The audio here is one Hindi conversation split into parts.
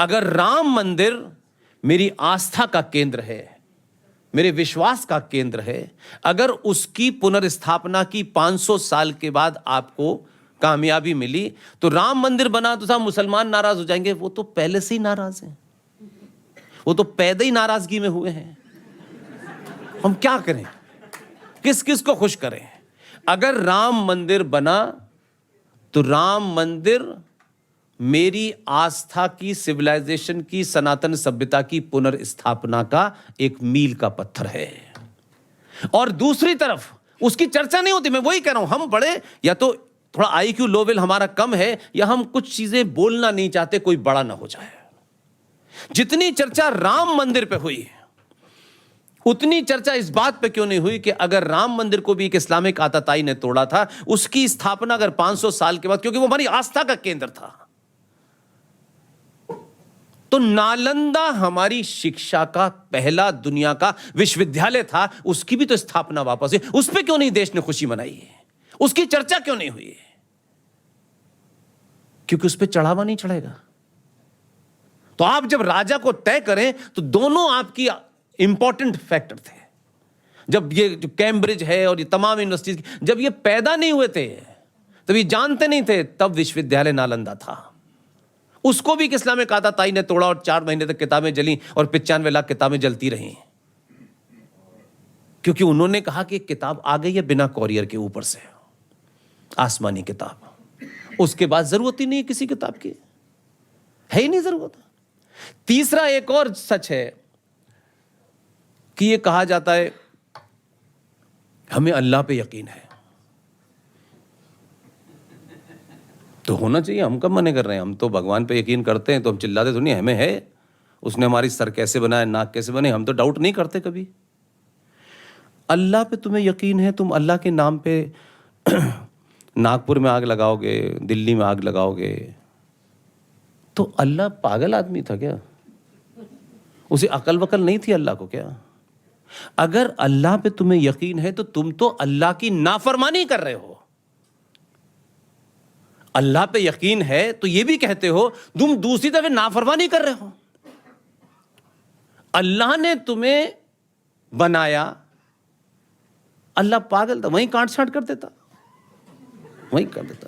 अगर राम मंदिर मेरी आस्था का केंद्र है, मेरे विश्वास का केंद्र है, अगर उसकी पुनर्स्थापना की 500 साल के बाद आपको कामयाबी मिली, तो राम मंदिर बना तो साहब मुसलमान नाराज हो जाएंगे। वो तो पहले से ही नाराज हैं, वो तो पैदा ही नाराजगी में हुए हैं। हम क्या करें, किस किस को खुश करें? अगर राम मंदिर बना तो राम मंदिर मेरी आस्था की, सिविलाइजेशन की, सनातन सभ्यता की पुनर्स्थापना का एक मील का पत्थर है। और दूसरी तरफ उसकी चर्चा नहीं होती। मैं वही कह रहा हूं, हम बड़े या तो थोड़ा आईक्यू लेवल हमारा कम है, या हम कुछ चीजें बोलना नहीं चाहते कोई बड़ा ना हो जाए। जितनी चर्चा राम मंदिर पे हुई, उतनी चर्चा इस बात पे क्यों नहीं हुई कि अगर राम मंदिर को भी एक इस्लामिक आतताई ने तोड़ा था, उसकी स्थापना अगर 500 साल के बाद, क्योंकि वो हमारी आस्था का केंद्र था, तो नालंदा हमारी शिक्षा का पहला दुनिया का विश्वविद्यालय था, उसकी भी तो स्थापना वापस हुई। उस पर क्यों नहीं देश ने खुशी मनाई है? उसकी चर्चा क्यों नहीं हुई? क्योंकि उस पर चढ़ावा नहीं चढ़ेगा। तो आप जब राजा को तय करें तो दोनों आपकी इंपॉर्टेंट फैक्टर थे। जब ये जो कैम्ब्रिज है और ये तमाम यूनिवर्सिटीज, जब ये पैदा नहीं हुए थे, तब ये जानते नहीं थे, तब विश्वविद्यालय नालंदा था। उसको भी इस्लामिक आतताई ने तोड़ा और 4 महीने तक किताबें जली और 95 लाख किताबें जलती रहीं, क्योंकि उन्होंने कहा कि एक किताब आ गई है बिना कॉरियर के, ऊपर से आसमानी किताब, उसके बाद जरूरत ही नहीं किसी किताब की, है ही नहीं जरूरत। तीसरा एक और सच है कि ये कहा जाता है हमें अल्लाह पे यकीन है, तो होना चाहिए। हम कब मने कर रहे हैं? हम तो भगवान पे यकीन करते हैं, तो हम चिल्लाते तो नहीं हमें है, उसने हमारी सर कैसे बनाया, नाक कैसे बने, हम तो डाउट नहीं करते कभी। अल्लाह पे तुम्हें यकीन है, तुम अल्लाह के नाम पे नागपुर में आग लगाओगे, दिल्ली में आग लगाओगे, तो अल्लाह पागल आदमी था क्या? उसे अकल वकल नहीं थी अल्लाह को क्या? अगर अल्लाह पे तुम्हें यकीन है तो तुम तो अल्लाह की नाफरमानी कर रहे हो। अल्लाह पे यकीन है तो ये भी कहते हो तुम दूसरी तरफ नाफरमानी कर रहे हो। अल्लाह ने तुम्हें बनाया, अल्लाह पागल था, वहीं काट छांट कर देता, वहीं कर देता।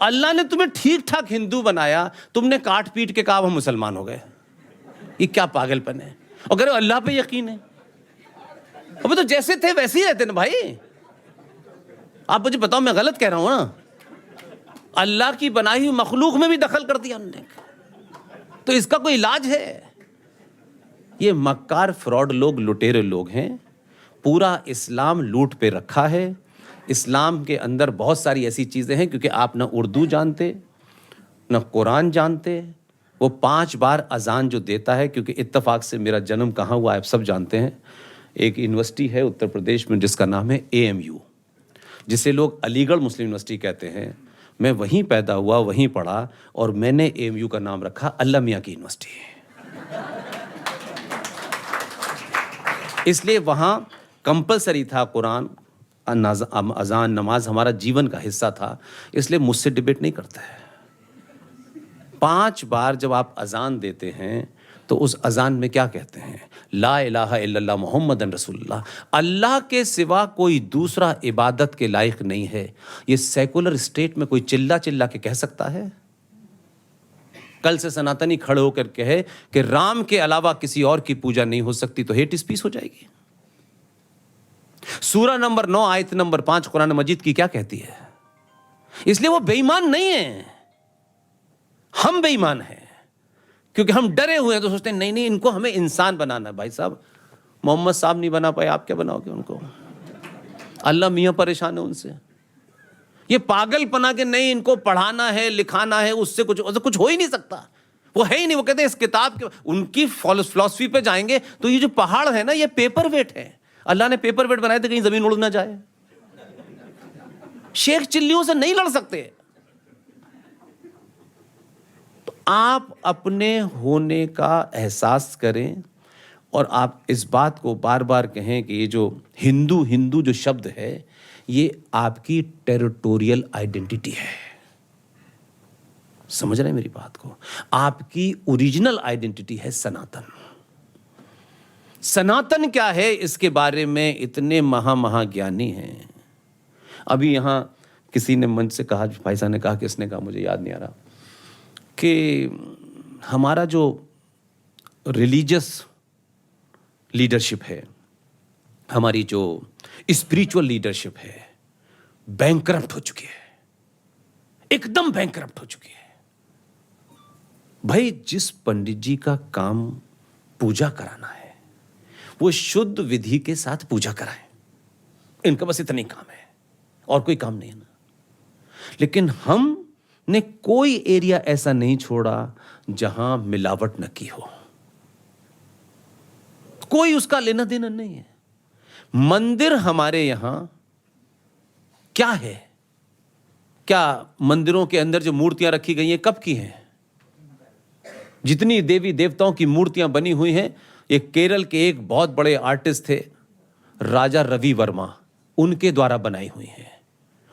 अल्लाह ने तुम्हें ठीक ठाक हिंदू बनाया, तुमने काट पीट के कहा हम मुसलमान हो गए। ये क्या पागलपन है? और कह रहे हो अल्लाह पे यकीन है। अबे तो जैसे थे वैसे ही रहते ना भाई। आप मुझे बताओ मैं गलत कह रहा हूं ना? अल्लाह की बनाई हुई मखलूक में भी दखल कर दिया हमने, तो इसका कोई इलाज है? ये मक्कार फ्रॉड लोग, लुटेरे लोग हैं। पूरा इस्लाम लूट पे रखा है। इस्लाम के अंदर बहुत सारी ऐसी चीज़ें हैं, क्योंकि आप ना उर्दू जानते ना कुरान जानते। वो 5 बार अजान जो देता है, क्योंकि इत्तेफाक से मेरा जन्म कहाँ हुआ आप सब जानते हैं। एक यूनिवर्सिटी है उत्तर प्रदेश में जिसका नाम है AMU, जिसे लोग अलीगढ़ मुस्लिम यूनिवर्सिटी कहते हैं। मैं वहीं पैदा हुआ, वहीं पढ़ा, और मैंने AMU का नाम रखा अल्लाह मियाँ की यूनिवर्सिटी। इसलिए वहाँ कंपलसरी था कुरान, अजान, नमाज हमारा जीवन का हिस्सा था। इसलिए मुझसे डिबेट नहीं करता है। 5 बार जब आप अजान देते हैं तो उस अजान में क्या कहते हैं? ला इलाहा इल्लल्लाह मुहम्मदन रसूलुल्लाह। अल्लाह के सिवा कोई दूसरा इबादत के लायक नहीं है। ये सेकुलर स्टेट में कोई चिल्ला चिल्ला के कह सकता है? कल से सनातनी खड़े होकर कहे कि राम के अलावा किसी और की पूजा नहीं हो सकती, तो हेट स्पीच हो जाएगी। सूरा नंबर 9 आयत नंबर 5 कुरान मजीद की क्या कहती है? इसलिए वो बेईमान नहीं है, हम बेईमान हैं, क्योंकि हम डरे हुए हैं। तो सोचते हैं नहीं नहीं, इनको हमें इंसान बनाना है। भाई साहब, मोहम्मद साहब नहीं बना पाए, आप क्या बनाओगे उनको? अल्लाह मियाँ परेशान है उनसे। ये पागलपना के नहीं, इनको पढ़ाना है, लिखाना है, उससे कुछ हो ही नहीं सकता। वो है ही नहीं। वो कहते हैं इस किताब के, उनकी फिलॉसफी पे जाएंगे तो ये जो पहाड़ है ना, ये पेपर वेट है। अल्लाह ने पेपर वेट बनाए थे कहीं जमीन उड़ ना जाए। शेख चिल्लियों से नहीं लड़ सकते। तो आप अपने होने का एहसास करें, और आप इस बात को बार बार कहें कि ये जो हिंदू हिंदू जो शब्द है, ये आपकी टेरिटोरियल आइडेंटिटी है। समझ रहे हैं मेरी बात को? आपकी ओरिजिनल आइडेंटिटी है सनातन। सनातन क्या है इसके बारे में इतने महाज्ञानी हैं। अभी यहां किसी ने मंच से कहा, भाई साहब ने कहा, किसने कहा मुझे याद नहीं आ रहा, कि हमारा जो रिलीजियस लीडरशिप है, हमारी जो स्पिरिचुअल लीडरशिप है, बैंकरप्ट हो चुकी है, एकदम बैंकरप्ट हो चुकी है। भाई जिस पंडित जी का काम पूजा कराना है वो शुद्ध विधि के साथ पूजा कराएं, इनका बस इतना ही काम है और कोई काम नहीं है ना। लेकिन हमने कोई एरिया ऐसा नहीं छोड़ा जहां मिलावट न की हो, कोई उसका लेना देना नहीं है। मंदिर हमारे यहां क्या है? क्या मंदिरों के अंदर जो मूर्तियां रखी गई हैं कब की हैं? जितनी देवी देवताओं की मूर्तियां बनी हुई हैं, ये केरल के एक बहुत बड़े आर्टिस्ट थे राजा रवि वर्मा, उनके द्वारा बनाई हुई हैं।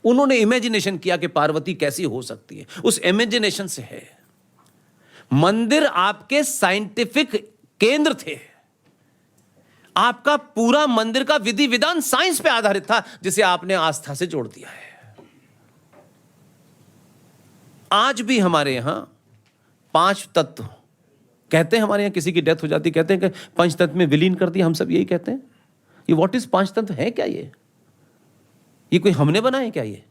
उन्होंने इमेजिनेशन किया कि पार्वती कैसी हो सकती है, उस इमेजिनेशन से है। मंदिर आपके साइंटिफिक केंद्र थे। आपका पूरा मंदिर का विधि विधान साइंस पे आधारित था, जिसे आपने आस्था से जोड़ दिया है। आज भी हमारे यहां 5 तत्व कहते हैं, हमारे यहां किसी की डेथ हो जाती कहते हैं कि पंच तत्व में विलीन कर दिया, हम सब यही कहते हैं। ये व्हाट इज 5 तत्व है क्या? ये कोई हमने बनाए क्या? ये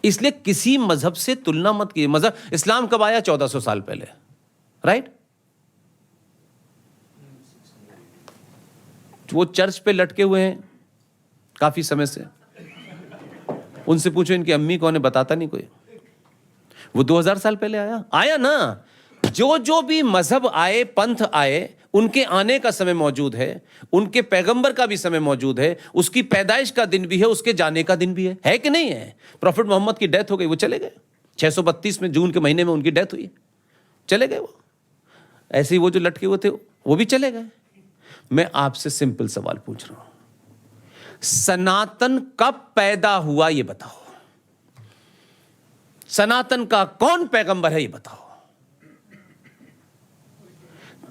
इसलिए किसी मजहब से तुलना मत कीजिए। मजहब इस्लाम कब आया? 1400 साल पहले, राइट? वो चर्च पे लटके हुए हैं काफी समय से। उनसे पूछो इनकी अम्मी कौन है, बताता नहीं कोई। वो 2000 साल पहले आया ना। जो भी मजहब आए, पंथ आए, उनके आने का समय मौजूद है, उनके पैगंबर का भी समय मौजूद है, उसकी पैदाइश का दिन भी है, उसके जाने का दिन भी है कि नहीं है? प्रॉफिट मोहम्मद की डेथ हो गई, वो चले गए। 632 में जून के महीने में उनकी डेथ हुई, चले गए वो। ऐसे ही वो जो लटके हुए थे वो भी चले गए। मैं आपसे सिंपल सवाल पूछ रहा हूं, सनातन कब पैदा हुआ ये बताओ। सनातन का कौन पैगंबर है ये बताओ।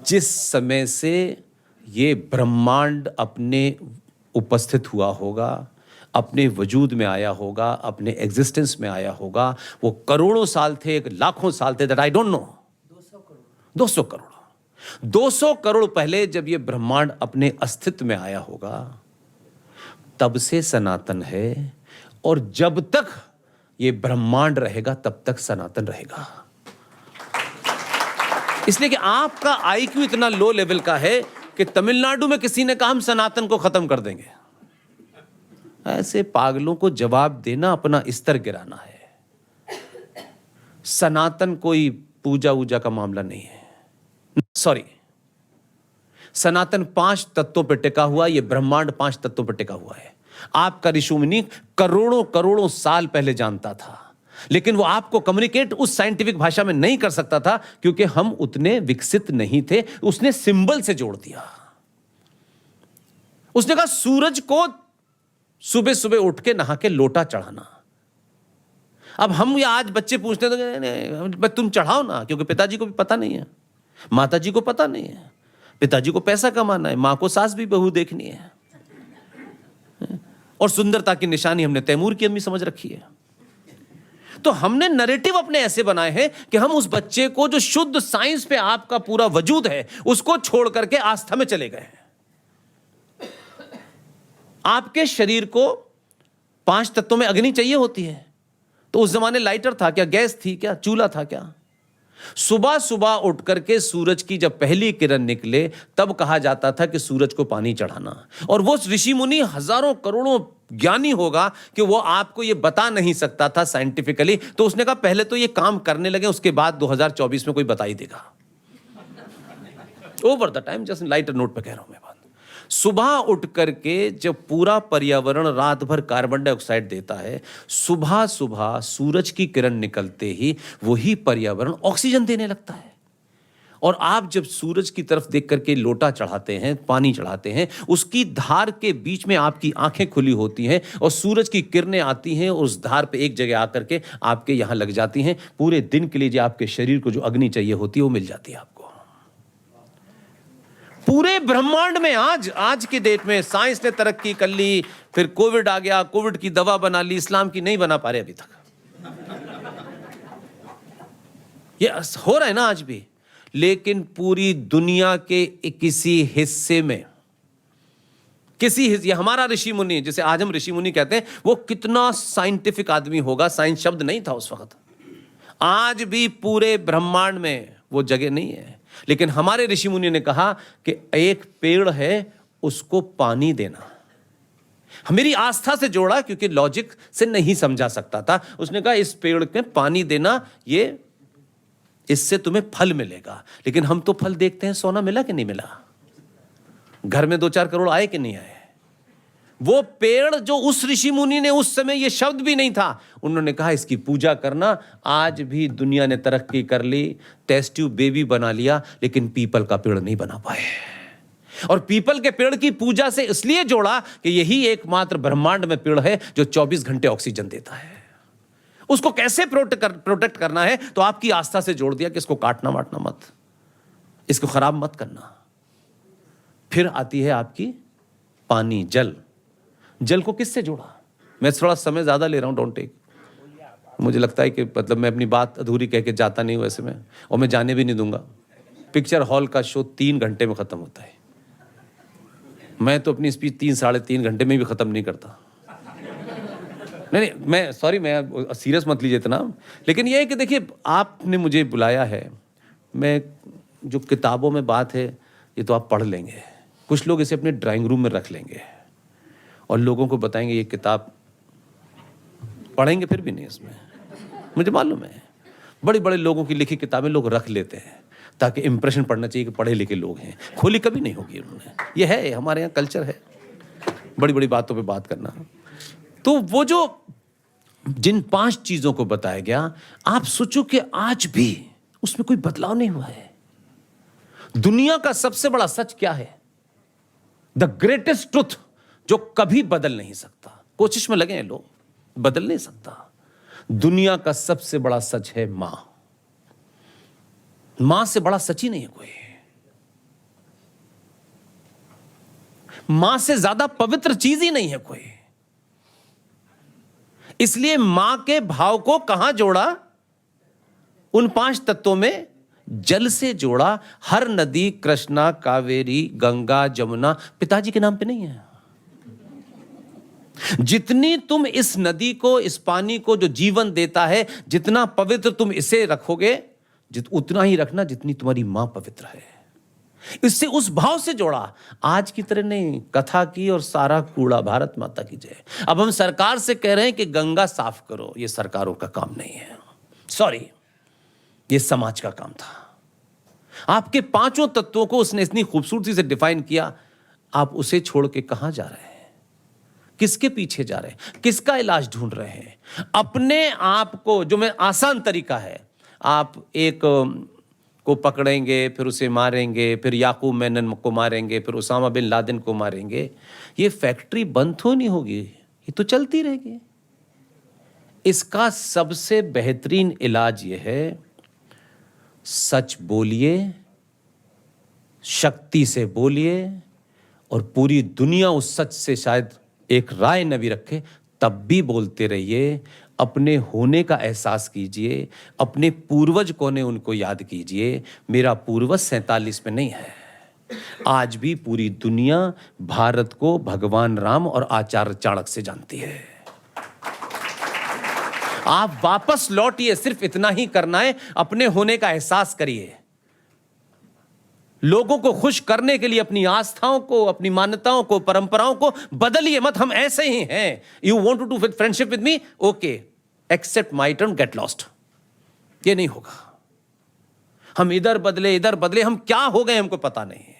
जिस समय से ये ब्रह्मांड अपने उपस्थित हुआ होगा, अपने वजूद में आया होगा, अपने एग्जिस्टेंस में आया होगा, वो करोड़ों साल थे, लाखों साल थे, that I don't know. 200 crore पहले जब ये ब्रह्मांड अपने अस्तित्व में आया होगा, तब से सनातन है। और जब तक ये ब्रह्मांड रहेगा तब तक सनातन रहेगा। इसलिए कि आपका आईक्यू इतना लो लेवल का है कि तमिलनाडु में किसी ने कहा हम सनातन को खत्म कर देंगे। ऐसे पागलों को जवाब देना अपना स्तर गिराना है। सनातन कोई पूजा वूजा का मामला नहीं है। सॉरी, सनातन 5 तत्वों पर टिका हुआ, यह ब्रह्मांड 5 तत्वों पर टिका हुआ है। आपका ऋषि मुनि करोड़ों साल पहले जानता था, लेकिन वो आपको कम्युनिकेट उस साइंटिफिक भाषा में नहीं कर सकता था क्योंकि हम उतने विकसित नहीं थे। उसने सिंबल से जोड़ दिया। उसने कहा सूरज को सुबह सुबह उठ के नहा के लोटा चढ़ाना। अब हम या आज बच्चे पूछते हैं तो तुम चढ़ाओ ना, क्योंकि पिताजी को भी पता नहीं है, माताजी को पता नहीं है। पिताजी को पैसा कमाना है, मां को सास भी बहू देखनी है, और सुंदरता की निशानी हमने तैमूर की अम्मी समझ रखी है। तो हमने नैरेटिव अपने ऐसे बनाए हैं कि हम उस बच्चे को जो शुद्ध साइंस पे आपका पूरा वजूद है उसको छोड़ करके आस्था में चले गए। आपके शरीर को 5 तत्वों में अग्नि चाहिए होती है, तो उस जमाने लाइटर था क्या, गैस थी क्या, चूल्हा था क्या? सुबह सुबह उठ करके सूरज की जब पहली किरण निकले तब कहा जाता था कि सूरज को पानी चढ़ाना। और वो ऋषि मुनि हजारों करोड़ों ज्ञानी होगा कि वो आपको ये बता नहीं सकता था साइंटिफिकली, तो उसने कहा पहले तो ये काम करने लगे, उसके बाद 2024 में कोई बता ही देगा। Over the time, just lighter note पे कह रहा हूं मैं बात। सुबह उठ करके जब पूरा पर्यावरण रात भर कार्बन डाइऑक्साइड देता है, सुबह सुबह सूरज की किरण निकलते ही वही पर्यावरण ऑक्सीजन देने लगता है। और आप जब सूरज की तरफ देख करके लोटा चढ़ाते हैं, पानी चढ़ाते हैं, उसकी धार के बीच में आपकी आंखें खुली होती हैं और सूरज की किरणें आती हैं और उस धार पे एक जगह आकर के आपके यहां लग जाती हैं। पूरे दिन के लिए जो आपके शरीर को जो अग्नि चाहिए होती है वो मिल जाती है आपको। पूरे ब्रह्मांड में आज की डेट में साइंस ने तरक्की कर ली, फिर कोविड आ गया, कोविड की दवा बना ली, इस्लाम की नहीं बना पा रहे अभी तक। ये हो रहा है ना आज भी, लेकिन पूरी दुनिया के किसी हिस्से में ये हमारा ऋषि मुनि, जिसे आज हम ऋषि मुनि कहते हैं, वो कितना साइंटिफिक आदमी होगा, साइंस शब्द नहीं था उस वक्त, आज भी पूरे ब्रह्मांड में वो जगह नहीं है। लेकिन हमारे ऋषि मुनि ने कहा कि एक पेड़ है, उसको पानी देना। मेरी आस्था से जोड़ा, क्योंकि लॉजिक से नहीं समझा सकता था। उसने कहा इस पेड़ के पानी देना, ये इससे तुम्हें फल मिलेगा। लेकिन हम तो फल देखते हैं, सोना मिला कि नहीं मिला, घर में 2-4 करोड़ आए कि नहीं आए। वो पेड़ जो उस ऋषि मुनि ने, उस समय ये शब्द भी नहीं था, उन्होंने कहा इसकी पूजा करना। आज भी दुनिया ने तरक्की कर ली, टेस्ट ट्यूब बेबी बना लिया, लेकिन पीपल का पेड़ नहीं बना पाए। और पीपल के पेड़ की पूजा से इसलिए जोड़ा कि यही एकमात्र ब्रह्मांड में पेड़ है जो 24 घंटे ऑक्सीजन देता है। उसको कैसे प्रोटेक्ट करना है, तो आपकी आस्था से जोड़ दिया कि इसको काटना वाटना मत, इसको खराब मत करना। फिर आती है आपकी पानी, जल को किससे जोड़ा? मैं थोड़ा समय ज्यादा ले रहा हूं, डोंट टेक। मुझे लगता है कि मतलब मैं अपनी बात अधूरी कह के जाता नहीं हूं वैसे में, और मैं जाने भी नहीं दूंगा। पिक्चर हॉल का शो 3 घंटे में खत्म होता है, मैं तो अपनी स्पीच 3-3.5 घंटे में भी खत्म नहीं करता। नहीं, मैं सॉरी, मैं सीरियस मत लीजिए इतना। लेकिन ये है कि देखिए, आपने मुझे बुलाया है, मैं जो किताबों में बात है ये तो आप पढ़ लेंगे, कुछ लोग इसे अपने ड्राइंग रूम में रख लेंगे और लोगों को बताएंगे ये किताब, पढ़ेंगे फिर भी नहीं इसमें। मुझे मालूम है, बड़े बड़े लोगों की लिखी किताबें लोग रख लेते हैं ताकि इंप्रेशन पड़ना चाहिए कि पढ़े लिखे लोग हैं। खोली कभी नहीं होगी उन्होंने, ये है हमारे यहाँ कल्चर है, बड़ी बड़ी बातों पे बात करना। तो वो जो जिन 5 चीजों को बताया गया, आप सोचो कि आज भी उसमें कोई बदलाव नहीं हुआ है। दुनिया का सबसे बड़ा सच क्या है? द ग्रेटेस्ट ट्रुथ, जो कभी बदल नहीं सकता। कोशिश में लगे हैं लोग, बदल नहीं सकता। दुनिया का सबसे बड़ा सच है मां। मां से बड़ा सच ही नहीं है कोई। मां से ज्यादा पवित्र चीज ही नहीं है कोई। इसलिए मां के भाव को कहां जोड़ा? उन 5 तत्वों में जल से जोड़ा। हर नदी, कृष्णा, कावेरी, गंगा, जमुना पिताजी के नाम पे नहीं है। जितनी तुम इस नदी को, इस पानी को जो जीवन देता है, जितना पवित्र तुम इसे रखोगे, उतना ही रखना जितनी तुम्हारी मां पवित्र है। इससे उस भाव से जोड़ा। आज की तरह नहीं कथा की और सारा कूड़ा भारत माता की जय। अब हम सरकार से कह रहे हैं कि गंगा साफ करो, ये सरकारों का काम नहीं है, सॉरी, ये समाज का काम था। आपके 5 तत्वों को उसने इतनी खूबसूरती से डिफाइन किया, आप उसे छोड़ के कहां जा रहे हैं? किसके पीछे जा रहे हैं? किसका इलाज ढूंढ रहे हैं? अपने आप को, जो मैं आसान तरीका है, आप एक को पकड़ेंगे, फिर उसे मारेंगे, फिर याकूब मेनन को मारेंगे, फिर उसामा बिन लादेन को मारेंगे, ये फैक्ट्री बंद तो नहीं होगी, ये तो चलती रहेगी। इसका सबसे बेहतरीन इलाज ये है, सच बोलिए, शक्ति से बोलिए, और पूरी दुनिया उस सच से शायद एक राय न भी रखे, तब भी बोलते रहिए। अपने होने का एहसास कीजिए, अपने पूर्वज कौन है उनको याद कीजिए। मेरा पूर्वज 47 में नहीं है। आज भी पूरी दुनिया भारत को भगवान राम और आचार्य चाणक्य से जानती है। आप वापस लौटिए, सिर्फ इतना ही करना है, अपने होने का एहसास करिए। लोगों को खुश करने के लिए अपनी आस्थाओं को, अपनी मान्यताओं को, परंपराओं को बदलिए मत। हम ऐसे ही हैं। You want to do with friendship with me, okay, accept my term, get lost. ये नहीं होगा। हम इधर बदले, हम क्या हो गए हमको पता नहीं है।